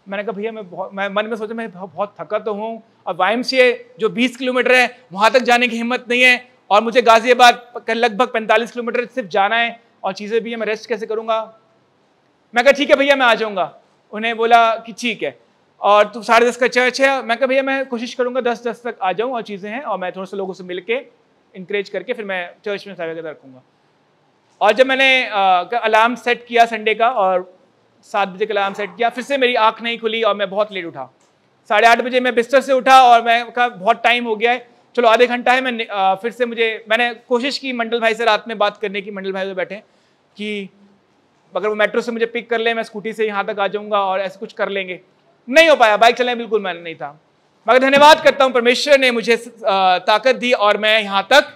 मैंने कहा भैया मैं मन में सोचा मैं बहुत थका तो हूँ, और YMCA जो 20 किलोमीटर है वहाँ तक जाने की हिम्मत नहीं है, और मुझे गाजियाबाद लगभग 45 किलोमीटर सिर्फ जाना है, और चीज़ें भी है, मैं रेस्ट कैसे करूँगा। मैं कहा ठीक है भैया मैं आ जाऊँगा। उन्हें बोला कि ठीक है, और तो 10:30 का चर्च है। मैं कहा भैया मैं कोशिश करूँगा 10:10 तक आ जाऊँ, और चीज़ें हैं, और मैं थोड़ा सा लोगों से मिल के इंकरेज करके फिर मैं चर्च में सेवा रखूँगा। और जब मैंने अलार्म सेट किया संडे का, और 7 बजे का अलार्म सेट किया, फिर से मेरी आँख नहीं खुली और मैं बहुत लेट उठा। 8:30 बजे मैं बिस्तर से उठा और मैं कहा बहुत टाइम हो गया है, चलो आधे घंटा है, मैं फिर से मैंने कोशिश की मंडल भाई से रात में बात करने की, मंडल भाई से बैठे कि अगर वो मेट्रो से मुझे पिक कर ले, मैं स्कूटी से यहाँ तक आ जाऊँगा और ऐसे कुछ कर लेंगे। नहीं हो पाया, बाइक चलाने बिल्कुल मैंने नहीं था। मगर धन्यवाद करता हूँ, परमेश्वर ने मुझे ताकत दी और मैं यहाँ तक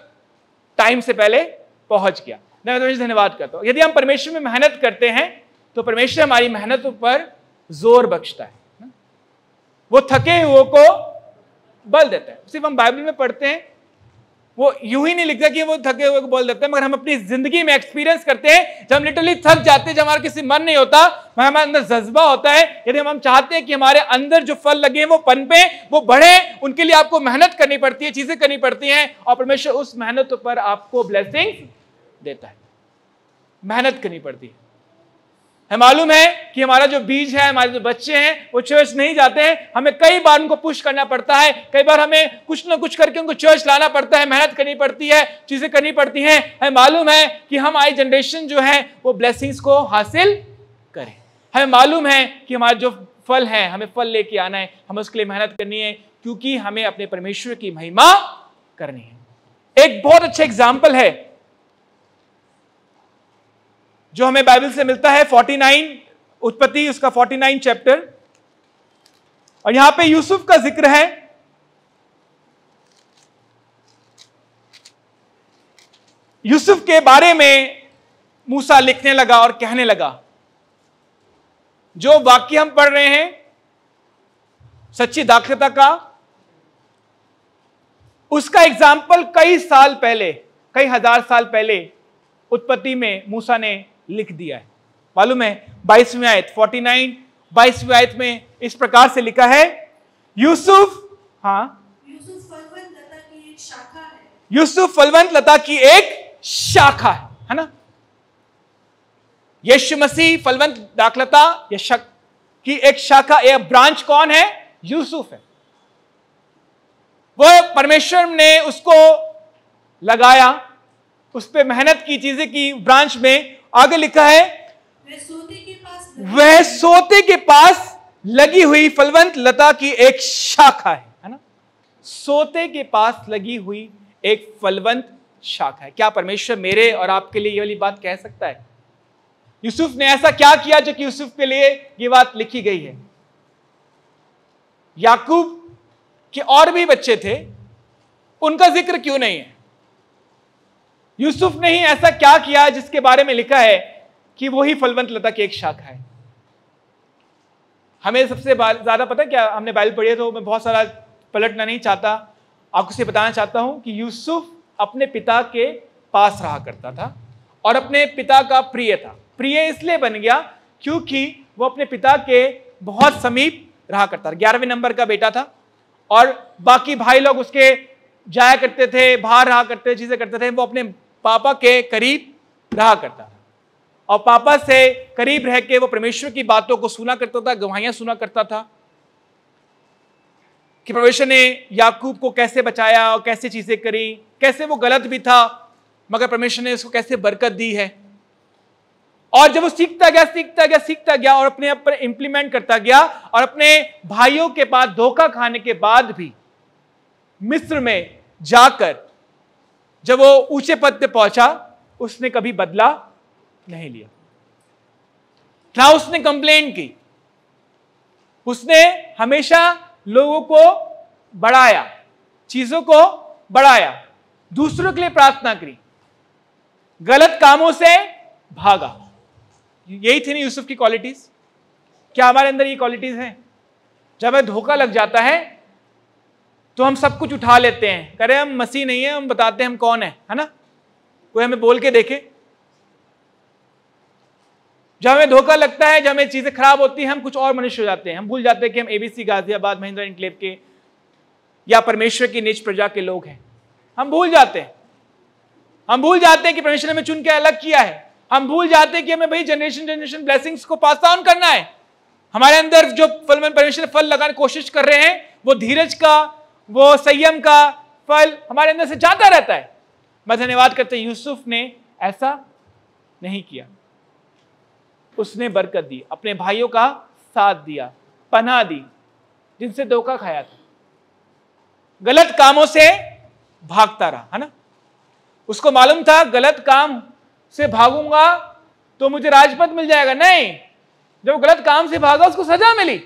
टाइम से पहले पहुँच गया। मैं धन्यवाद करता हूँ। यदि हम परमेश्वर में मेहनत करते हैं तो परमेश्वर हमारी मेहनतों पर जोर बख्शता है, वो थके हुए को बल देता है। सिर्फ हम बाइबल में पढ़ते हैं, वो यूं ही नहीं लिखता कि वो थके हुए को बल देता है, मगर हम अपनी जिंदगी में एक्सपीरियंस करते हैं जब हम लिटरली थक जाते हैं, जब हमारा किसी मन नहीं होता, हमारे अंदर जज्बा होता है। यदि हम चाहते हैं कि हमारे अंदर जो फल लगे वो पनपे, वो बढ़े, उनके लिए आपको मेहनत करनी पड़ती है, चीजें करनी पड़ती हैं, और परमेश्वर उस मेहनत पर आपको ब्लेसिंग देता है। मेहनत करनी पड़ती है। हमें मालूम है कि हमारा जो बीज है, हमारे जो बच्चे हैं वो चर्च नहीं जाते हैं, हमें कई बार उनको पुश करना पड़ता है, कई बार हमें कुछ ना कुछ करके उनको चर्च लाना पड़ता है, मेहनत करनी पड़ती है, चीजें करनी पड़ती हैं। हमें मालूम है कि हम आई जनरेशन जो है वो ब्लेसिंग्स को हासिल करें। हमें मालूम है कि हमारा जो फल है, हमें फल लेके आना है, हमें उसके लिए मेहनत करनी है, क्योंकि हमें अपने परमेश्वर की महिमा करनी है। एक बहुत अच्छा एग्जाम्पल है जो हमें बाइबल से मिलता है, 49 उत्पत्ति, उसका 49 चैप्टर, और यहां पे यूसुफ का जिक्र है। यूसुफ के बारे में मूसा लिखने लगा और कहने लगा, जो वाक्य हम पढ़ रहे हैं सच्ची दाखलता का, उसका एग्जाम्पल कई साल पहले, कई हजार साल पहले उत्पत्ति में मूसा ने लिख दिया है। मालूम है 22वीं आयत, 49 22वीं आयत में इस प्रकार से लिखा है, यूसुफ, यूसुफ फलवंत लता की एक शाखा है। यूसुफ फलवंत लता की एक शाखा है ना। यीशु मसीह फलवंत दाखलता की एक शाखा, एक ब्रांच कौन है? यूसुफ है। वो परमेश्वर ने उसको लगाया, उस पर मेहनत की, चीजें की, ब्रांच में। आगे लिखा है, वह सोते के पास लगी हुई फलवंत लता की एक शाखा है ना। सोते के पास लगी हुई एक फलवंत शाखा है। क्या परमेश्वर मेरे और आपके लिए ये वाली बात कह सकता है? यूसुफ ने ऐसा क्या किया जो कि यूसुफ के लिए ये बात लिखी गई है? याकूब के और भी बच्चे थे, उनका जिक्र क्यों नहीं है? यूसुफ ने ही ऐसा क्या किया जिसके बारे में लिखा है कि वही फलवंत लता की एक शाखा है? हमें सबसे ज्यादा पता है क्या, हमने बाइबल पढ़ी है तो मैं बहुत सारा पलटना नहीं चाहता, आपको से बताना चाहता हूं कि यूसुफ अपने पिता के पास रहा करता था और अपने पिता का प्रिय था। प्रिय इसलिए बन गया क्योंकि वो अपने पिता के बहुत समीप रहा करता था। 11वें नंबर का बेटा था और बाकी भाई लोग उसके जाया करते थे, बाहर रहा करते थे, चीजें करते थे, वो अपने पापा के करीब रहा करता था और पापा से करीब रह के वो परमेश्वर की बातों को सुना करता था, गवाहियां सुना करता था कि परमेश्वर ने याकूब को कैसे बचाया और कैसे चीजें करी, कैसे वो गलत भी था मगर परमेश्वर ने उसको कैसे बरकत दी है। और जब वो सीखता गया और अपने आप पर इंप्लीमेंट करता गया और अपने भाइयों के पास धोखा खाने के बाद भी मिस्र में जाकर जब वो ऊंचे पद पे पहुंचा, उसने कभी बदला नहीं लिया, ना उसने कंप्लेन की, उसने हमेशा लोगों को बढ़ाया, चीजों को बढ़ाया, दूसरों के लिए प्रार्थना करी, गलत कामों से भागा। यही थी ना यूसुफ की क्वालिटीज। क्या हमारे अंदर ये क्वालिटीज हैं? जब हमें धोखा लग जाता है तो हम सब कुछ उठा लेते हैं, कह रहे हम मसीह नहीं है, हम बताते हैं हम कौन है ना, कोई हमें बोल के देखे। जब हमें धोखा लगता है, जब हमें चीजें खराब होती हैं, हम कुछ और मनुष्य हो जाते हैं, हम भूल जाते हैं कि हम एबीसी गाजियाबाद महिंद्रा एनक्लेव के या परमेश्वर की निज प्रजा के लोग हैं। हम भूल जाते हैं, हम भूल जाते हैं कि परमेश्वर ने हमें चुन के अलग किया है, हम भूल जाते हैं कि हमें भाई जनरेशन ब्लेसिंग्स को पास ऑन करना है। हमारे अंदर जो फल परमेश्वर फल लगाने की कोशिश कर रहे हैं, वो धीरज का, वो संयम का फल हमारे अंदर से जाता रहता है। मैं धन्यवाद करता हूं यूसुफ ने ऐसा नहीं किया, उसने बरकत दी, अपने भाइयों का साथ दिया, पनाह दी, जिनसे धोखा खाया था, गलत कामों से भागता रहा, है ना। उसको मालूम था गलत काम से भागूंगा तो मुझे राजपद मिल जाएगा, नहीं, जब गलत काम से भागा उसको सजा मिली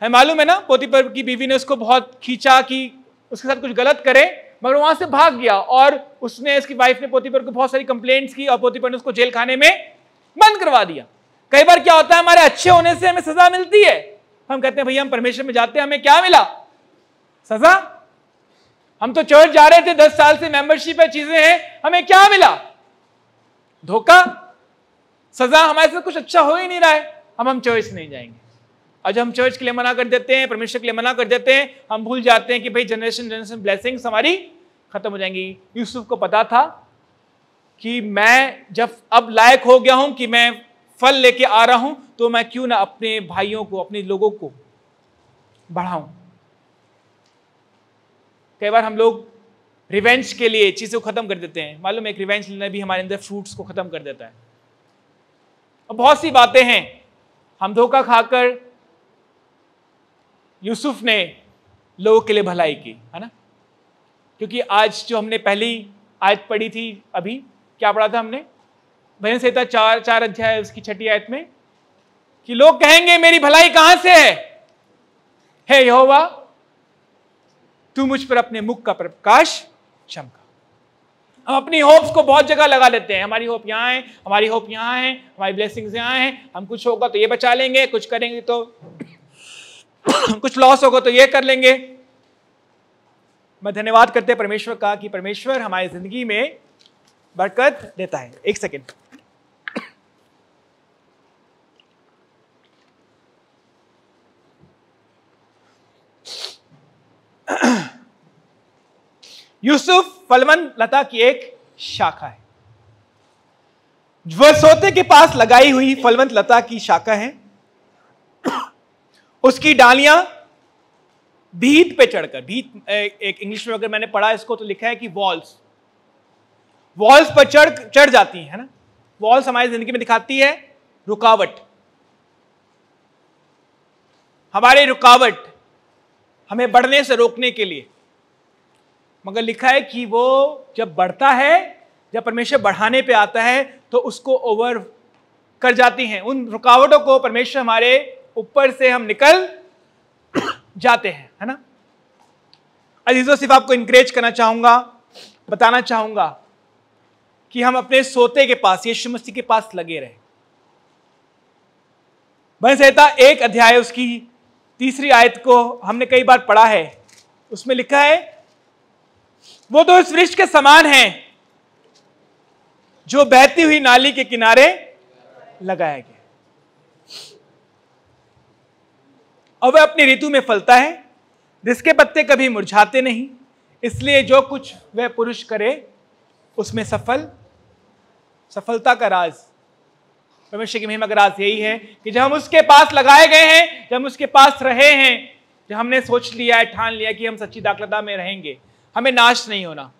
है। मालूम है ना, पोतीफर की बीवी ने उसको बहुत खींचा कि उसके साथ कुछ गलत करे, मगर वहां से भाग गया और उसने, इसकी वाइफ ने पोतीफर को बहुत सारी कंप्लेंट्स की और पोतीफर ने उसको जेल खाने में बंद करवा दिया। कई बार क्या होता है, हमारे अच्छे होने से हमें सजा मिलती है, हम कहते हैं भैया हम परमेश्वर में जाते हैं, हमें क्या मिला? सजा। हम तो चर्च जा रहे थे, 10 साल से मेंबरशिप है, चीजें हैं, हमें क्या मिला? धोखा, सजा। हमारे साथ कुछ अच्छा हो ही नहीं रहा है, हम चर्च नहीं जाएंगे। और जब हम चर्च के लिए मना कर देते हैं, परमेश्वर के लिए मना कर देते हैं, हम भूल जाते हैं कि भाई जनरेशन ब्लेसिंग्स हमारी खत्म हो जाएंगी। यूसुफ को पता था कि मैं जब अब लायक हो गया हूं कि मैं फल लेके आ रहा हूं, तो मैं क्यों ना अपने भाइयों को, अपने लोगों को बढ़ाऊं। कई बार हम लोग रिवेंज के लिए चीजों को खत्म कर देते हैं। मालूम है, एक रिवेंज लेना भी हमारे अंदर फ्रूट्स को खत्म कर देता है। और बहुत सी बातें हैं, हम धोखा खाकर, यूसुफ ने लोगों के लिए भलाई की, है ना। क्योंकि आज जो हमने पहली आयत पढ़ी थी, अभी क्या पढ़ा था हमने, भजन संहिता 4 अध्याय उसकी 6ठी आयत में, कि लोग कहेंगे मेरी भलाई कहां से है, हे यहोवा तू मुझ पर अपने मुख का प्रकाश चमका। हम अपनी होप्स को बहुत जगह लगा लेते हैं, हमारी होप यहाँ है, हमारी होप यहाँ है, हमारी ब्लेसिंग्स यहाँ है, हम कुछ होगा तो ये बचा लेंगे, कुछ करेंगे तो कुछ लॉस होगा तो ये कर लेंगे। मैं धन्यवाद करते हैं परमेश्वर का कि परमेश्वर हमारी जिंदगी में बरकत देता है। एक सेकेंड, यूसुफ फलवंत लता की एक शाखा है, वह सोते के पास लगाई हुई फलवंत लता की शाखा है। उसकी डालियां भीत पे चढ़कर, भीत एक इंग्लिश में अगर मैंने पढ़ा इसको तो लिखा है कि वॉल्स पर चढ़ जाती है ना। वॉल्स हमारी जिंदगी में दिखाती है रुकावट, हमारी रुकावट हमें बढ़ने से रोकने के लिए। मगर लिखा है कि वो जब बढ़ता है, जब परमेश्वर बढ़ाने पे आता है तो उसको ओवर कर जाती हैं। उन रुकावटों को परमेश्वर हमारे ऊपर से हम निकल जाते हैं, है ना। अजीजों, सिर्फ आपको इंकरेज करना चाहूंगा, बताना चाहूंगा कि हम अपने सोते के पास, यीशु मसीह के पास लगे रहे। भजन संहिता 1 अध्याय उसकी 3 आयत को हमने कई बार पढ़ा है। उसमें लिखा है, वो तो इस वृक्ष के समान है जो बहती हुई नाली के किनारे लगाया गया और वह अपनी ऋतु में फलता है, जिसके पत्ते कभी मुरझाते नहीं, इसलिए जो कुछ वह पुरुष करे उसमें सफलता का राज, परमेश्वर की महिमा का राज यही है कि जब हम उसके पास लगाए गए हैं, जब हम उसके पास रहे हैं, जब हमने सोच लिया है, ठान लिया कि हम सच्ची दाखलता में रहेंगे, हमें नाश नहीं होना।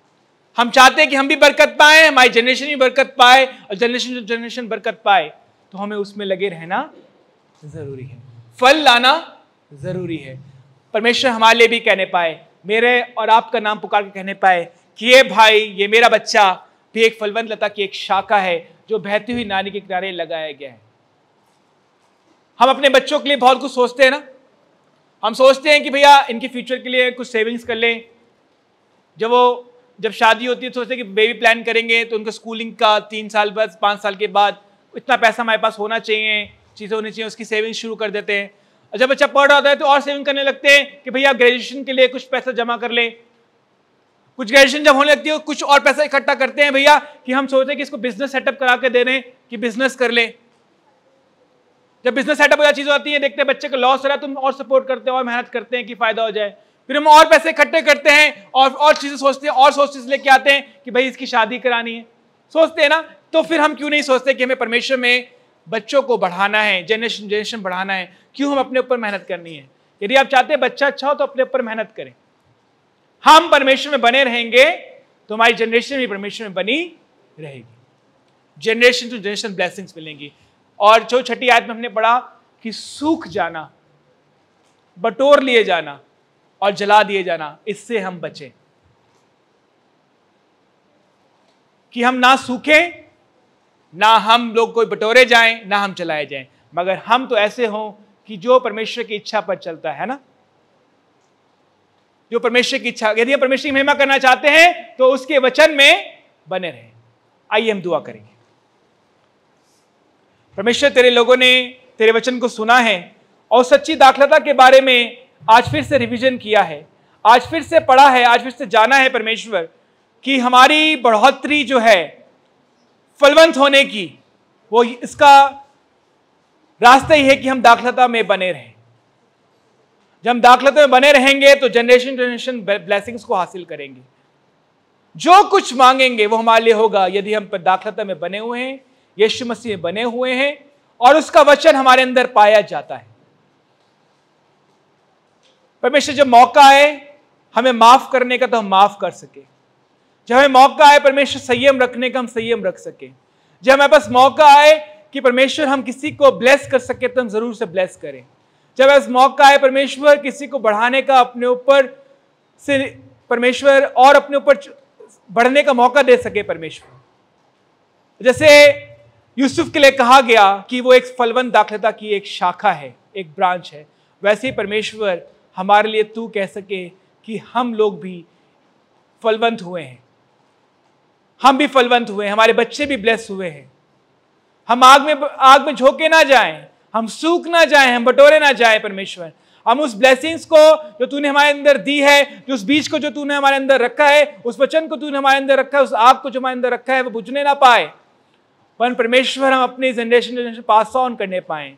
हम चाहते हैं कि हम भी बरकत पाए, हमारी जनरेशन भी बरकत पाए और जनरेशन बरकत पाए, तो हमें उसमें लगे रहना जरूरी है, फल लाना जरूरी है। परमेश्वर हमारे लिए भी कहने पाए, मेरे और आपका नाम पुकार के कहने पाए कि ये भाई, ये मेरा बच्चा भी एक फलवंत लता की एक शाखा है जो बहती हुई नाली के किनारे लगाया गया है। हम अपने बच्चों के लिए बहुत कुछ सोचते हैं ना, हम सोचते हैं कि भैया इनके फ्यूचर के लिए कुछ सेविंग्स कर लें। जब शादी होती है तो सोचते हैं कि बेबी प्लान करेंगे तो उनका स्कूलिंग का 3 साल बाद 5 साल के बाद इतना पैसा हमारे पास होना चाहिए, चीज़ें होनी चाहिए, उसकी सेविंग शुरू कर देते हैं। और जब बच्चा पढ़ रहा होता है तो और सेविंग करने लगते हैं कि भैया ग्रेजुएशन के लिए कुछ पैसा जमा कर ले। कुछ ग्रेजुएशन जब होने लगती है कुछ और पैसा इकट्ठा करते हैं भैया कि हम सोचते हैं कि इसको बिजनेस सेटअप करा के दे रहे हैं कि बिजनेस कर ले। जब बिजनेस सेटअप हो जाती चीज़ होती है, देखते हैं बच्चे का लॉस हो रहा है, तुम और सपोर्ट करते हैं और मेहनत करते हैं कि फायदा हो जाए। फिर हम और पैसे इकट्ठे करते हैं और चीज़ें सोचते हैं और सोचते लेके आते हैं कि भाई इसकी शादी करानी है, सोचते हैं ना। तो फिर हम क्यों नहीं सोचते कि हमें परमेश्वर में बच्चों को बढ़ाना है, जनरेशन बढ़ाना है, क्यों हम अपने ऊपर मेहनत करनी है। यदि आप चाहते हैं बच्चा अच्छा हो तो अपने ऊपर मेहनत करें। हम परमेश्वर में बने रहेंगे तो हमारी जनरेशन भी परमेश्वर में बनी रहेगी, जनरेशन टू जनरेशन ब्लेसिंग्स मिलेंगी। और जो 6ठी आयत में हमने पढ़ा कि सूख जाना, बटोर लिए जाना और जला दिए जाना, इससे हम बचें, कि हम ना सूखें, ना हम लोग कोई बटोरे जाएं, ना हम जलाए जाएं, मगर हम तो ऐसे हों कि जो परमेश्वर की इच्छा पर चलता है ना, जो परमेश्वर की इच्छा। यदि हम परमेश्वर की महिमा करना चाहते हैं तो उसके वचन में बने रहें। आइए हम दुआ करेंगे। परमेश्वर, तेरे लोगों ने तेरे वचन को सुना है और सच्ची दाखलता के बारे में आज फिर से रिवीजन किया है, आज फिर से पढ़ा है, आज फिर से जाना है परमेश्वर कि हमारी बढ़ोतरी जो है फलवंत होने की, वो इसका रास्ता ही है कि हम दाखलता में बने रहें। जब हम दाखलता में बने रहेंगे तो जनरेशन ब्लेसिंग्स को हासिल करेंगे। जो कुछ मांगेंगे वो हमारे लिए होगा यदि हम दाखलता में बने हुए हैं, यीशु मसीह में बने हुए हैं और उसका वचन हमारे अंदर पाया जाता है। परमेश्वर, जब मौका आए हमें माफ करने का तो हम माफ कर सके, जब हमें मौका आए परमेश्वर संयम रखने का हम संयम रख सके, जब हमारे पास मौका आए कि परमेश्वर हम किसी को ब्लेस कर सके तो हम जरूर से ब्लेस करें, जब ऐसा मौका आए परमेश्वर किसी को बढ़ाने का, अपने ऊपर से परमेश्वर और अपने ऊपर बढ़ने का मौका दे सके परमेश्वर। जैसे यूसुफ के लिए कहा गया कि वो एक फलवंत दाखलता की एक शाखा है, एक ब्रांच है, वैसे ही परमेश्वर हमारे लिए तू कह सके कि हम लोग भी फलवंत हुए हैं, हम भी फलवंत हुए हैं, हमारे बच्चे भी ब्लेस हुए हैं। हम आग में झोंके ना जाएं, हम सूख ना जाएं, हम बटोरे ना जाएं परमेश्वर। हम उस ब्लेसिंग्स को जो तूने हमारे अंदर दी है, जो उस बीज को जो तूने हमारे अंदर रखा है, उस वचन को तूने हमारे अंदर रखा है, उस आग को जो हमारे अंदर रखा है वो बुझने ना पाए, पर परमेश्वर हम अपनी जनरेशन पास ऑन करने पाए,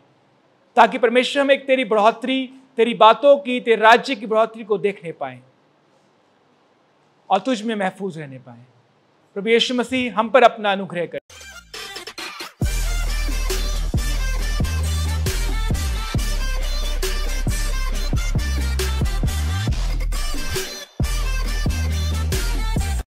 ताकि परमेश्वर हम एक तेरी बढ़ोतरी, तेरी बातों की, तेरे राज्य की बढ़ोतरी को देखने पाए और तुझ में महफूज रहने पाए। प्रभु यीशु मसीह हम पर अपना अनुग्रह कर।